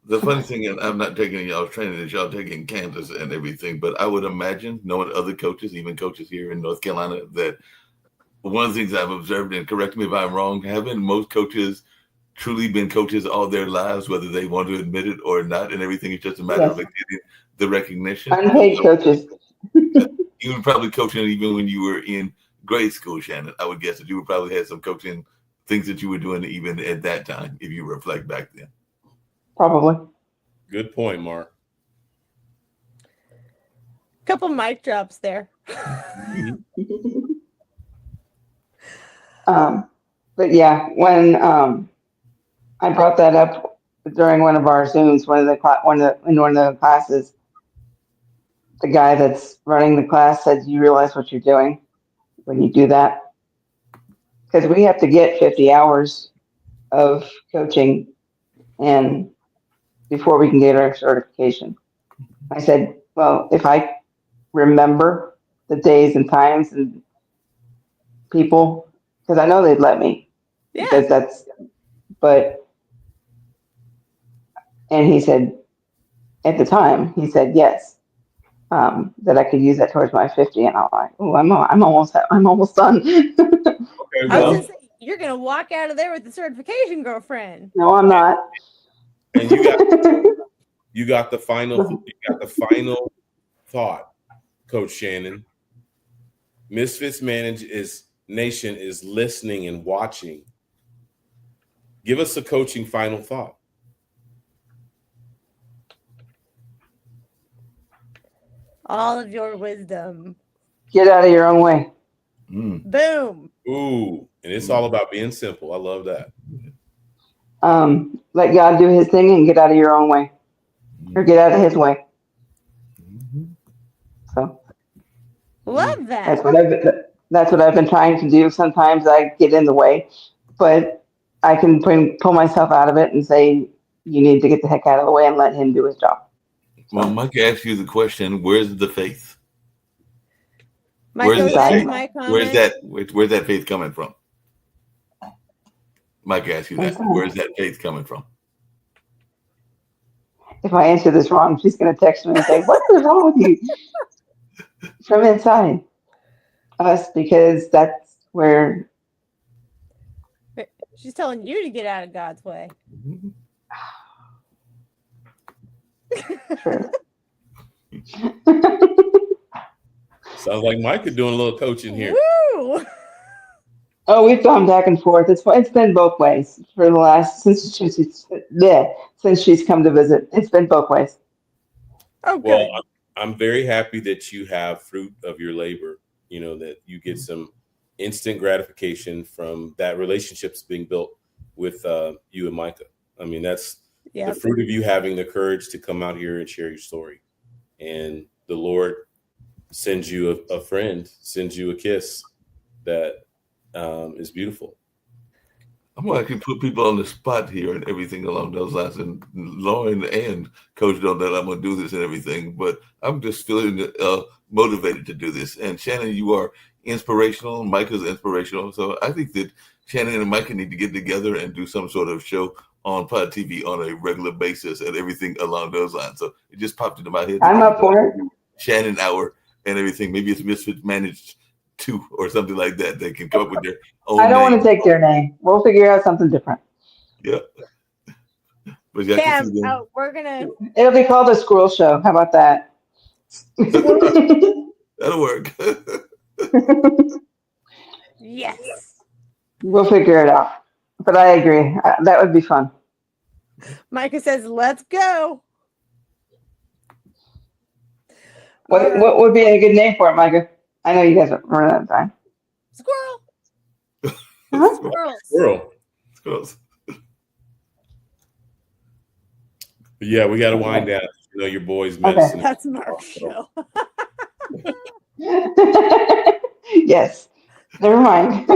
The funny thing is, I'm not taking y'all's training that y'all taking Kansas and everything, but I would imagine, knowing other coaches, even coaches here in North Carolina, that one of the things I've observed, and correct me if I'm wrong, haven't most coaches truly been coaches all their lives, whether they want to admit it or not, and everything is just a matter of getting the recognition? Unpaid coaches. You were probably coaching even when you were in grade school, Shannon. I would guess that you would probably had some coaching things that you were doing even at that time, if you reflect back then. Probably. Good point, Mark. Couple mic drops there. But yeah, when I brought that up during one of our Zooms, in one of the classes, the guy that's running the class said, "You realize what you're doing when you do that?" Because we have to get 50 hours of coaching and before we can get our certification. I said, well, if I remember the days and times and people, because I know they'd let me, Yeah. because and he said, at the time, he said yes, that I could use that towards my 50, and I'm like, oh, I'm almost done. Okay, I was well, gonna say, you're gonna walk out of there with the certification, girlfriend. No, I'm not. and you got the final thought, Coach Shannon. Misfits Nation is listening and watching. Give us a coaching final thought. All of your wisdom. Get out of your own way. Boom. Ooh, and it's all about being simple. I love that. Let God do his thing and get out of your own way, or get out of his way. So Love that. That's what I've been trying to do. Sometimes I get in the way, but I can pull myself out of it and say, you need to get the heck out of the way and let him do his job. Well, Mike asked you the question, where's the faith? Michael, that's my comment. Where's that faith coming from? Mike asked you that. Where's that faith coming from? if I answer this wrong, she's going to text me and say, "What is wrong with you?" From inside us, because that's where. She's telling you to get out of God's way. True. Sounds like Micah doing a little coaching here. Woo! Oh, we've gone back and forth. It's been both ways for the last since she's come to visit. It's been both ways. Oh, Well, good. I'm very happy that you have fruit of your labor. You know, that you get some instant gratification from that relationship's being built with you and Micah. I mean, that's the fruit of you having the courage to come out here and share your story. And the Lord sends you a friend, sends you a kiss that is beautiful. I'm gonna actually put people on the spot here and everything along those lines. And Lauren and Coach know that I'm gonna do this and everything, but I'm just feeling motivated to do this. And Shannon, you are inspirational. Micah's inspirational. So I think that Shannon and Micah need to get together and do some sort of show on Pod TV on a regular basis and everything along those lines. So it just popped into my head. I'm up for it. Shannon Hour and everything. Maybe it's Misfits Managed 2 or something like that. They can come up with their own I don't name. want to take their name. We'll figure out something different. Yeah. But yeah, I can see them. We're gonna. It'll be called a Squirrel Show. How about that? That'll work. Yes. We'll figure it out. But I agree. That would be fun. Micah says, "Let's go." What would be a good name for it, Micah? I know you guys are running out of time. Squirrel. Huh? Squirrels. Squirrels. But yeah, we got to wind down. You know, your boys' medicine. That's Mark's show. Yes. Never mind.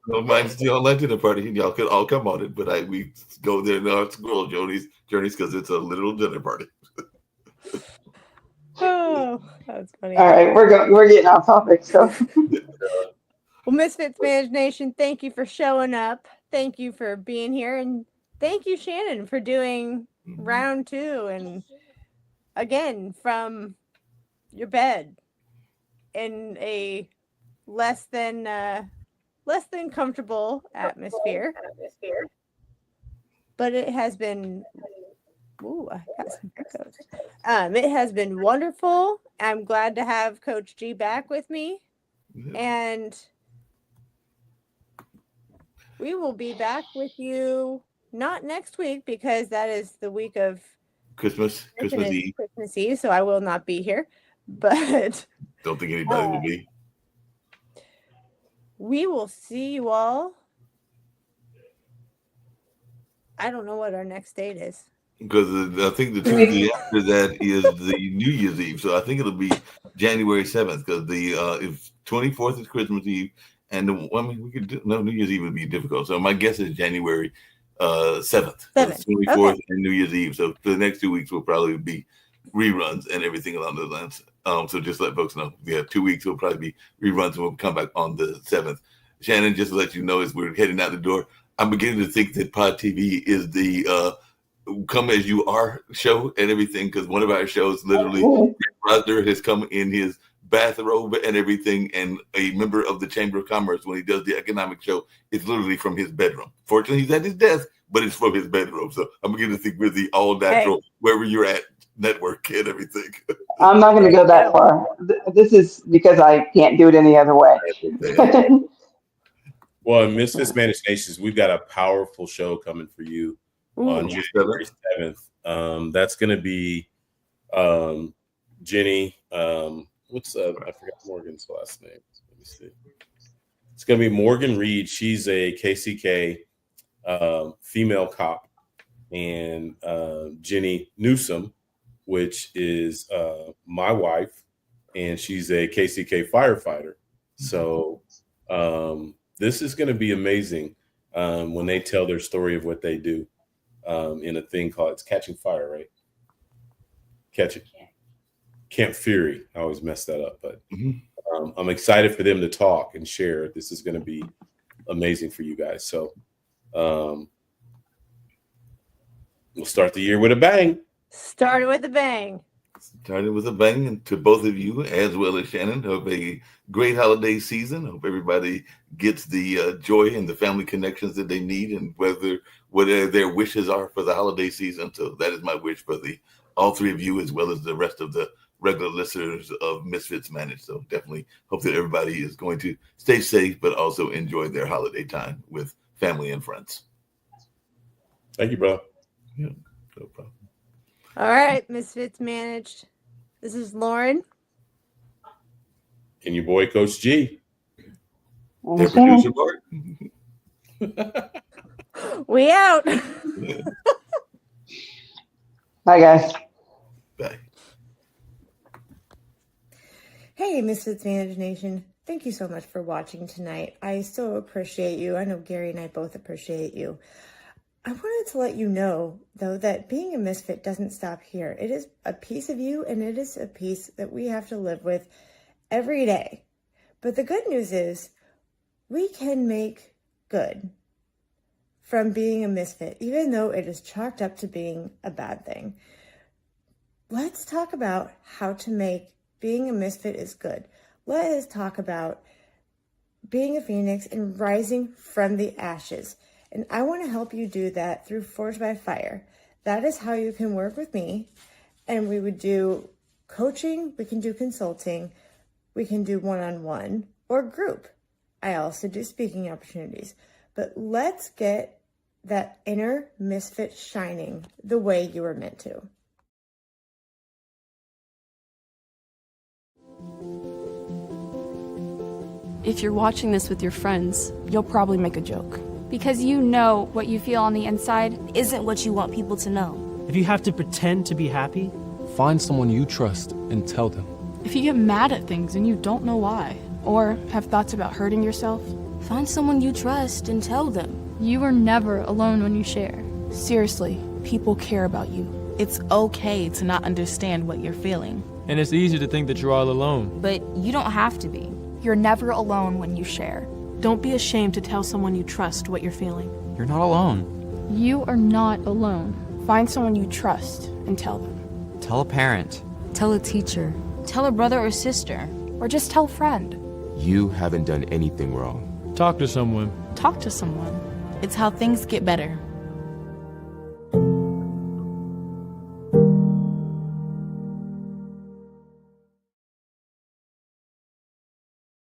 Well, mine's the online dinner party. Y'all could all come on it, but we go there now. It's Squirrel Journeys because it's a literal dinner party. Oh, that's funny. All right, we're getting off topic. So, well, Misfits Managed Nation, thank you for showing up. Thank you for being here, and thank you, Shannon, for doing round 2, and again from your bed in a less than comfortable atmosphere. But it has been. Ooh, I got some echoes. It has been wonderful. I'm glad to have Coach G back with me, and we will be back with you not next week because that is the week of Christmas Eve. Christmas Eve, so I will not be here. But don't think anybody will be. We will see you all. I don't know what our next date is. Because I think the Tuesday after that is the New Year's Eve, so I think it'll be January 7th. Because if 24th is Christmas Eve, and we could do, no, New Year's Eve would be difficult. So my guess is January 7th. 24th and New Year's Eve. So for the next 2 weeks will probably be reruns and everything along those lines. So just let folks know. We have 2 weeks. Will probably be reruns, and we'll come back on the 7th. Shannon, just to let you know, as we're heading out the door, I'm beginning to think that Pod TV is the come as you are show and everything, because one of our shows literally brother has come in his bathrobe and everything, and a member of the Chamber of Commerce, when he does the economic show, it's literally from his bedroom. Fortunately, he's at his desk, but it's from his bedroom. So I'm beginning to think we're the all natural wherever you're at network and everything. I'm not going to go that far. This is because I can't do it any other way. Well, in Misfits Managed Nations, we've got a powerful show coming for you on January 7th. That's going to be Jenny. I forgot Morgan's last name. Let me see. It's going to be Morgan Reed. She's a KCK female cop, and Jenny Newsom, which is my wife, and she's a KCK firefighter. So this is going to be amazing when they tell their story of what they do in a thing called, it's Catching Fire, right? Camp Fury. I always mess that up, but I'm excited for them to talk and share. This is going to be amazing for you guys. So We'll start the year with a bang. Started with a bang. Started with a bang, and to both of you, as well as Shannon, hope a great holiday season. Hope everybody gets the joy and the family connections that they need, and whatever their wishes are for the holiday season. So that is my wish for all three of you, as well as the rest of the regular listeners of Misfits Managed. So definitely hope that everybody is going to stay safe, but also enjoy their holiday time with family and friends. Thank you, bro. Yeah, no problem. All right, Misfits Managed. This is Lauren. And your boy, Coach G. Their producer, Bart. We out. Bye, guys. Bye. Hey, Misfits Managed Nation. Thank you so much for watching tonight. I so appreciate you. I know Gary and I both appreciate you. I wanted to let you know, though, that being a misfit doesn't stop here. It is a piece of you, and it is a piece that we have to live with every day. But the good news is we can make good from being a misfit, even though it is chalked up to being a bad thing. Let's talk about how to make being a misfit is good. Let us talk about being a phoenix and rising from the ashes. And I want to help you do that through Forged by Fire. That is how you can work with me. And we would do coaching, we can do consulting, we can do one-on-one or group. I also do speaking opportunities. But let's get that inner misfit shining the way you were meant to. If you're watching this with your friends, you'll probably make a joke. Because you know what you feel on the inside isn't what you want people to know. If you have to pretend to be happy, find someone you trust and tell them. If you get mad at things and you don't know why, or have thoughts about hurting yourself, find someone you trust and tell them. You are never alone when you share. Seriously, people care about you. It's okay to not understand what you're feeling. And it's easy to think that you're all alone. But you don't have to be. You're never alone when you share. Don't be ashamed to tell someone you trust what you're feeling. You're not alone. You are not alone. Find someone you trust and tell them. Tell a parent. Tell a teacher. Tell a brother or sister. Or just tell a friend. You haven't done anything wrong. Talk to someone. Talk to someone. It's how things get better.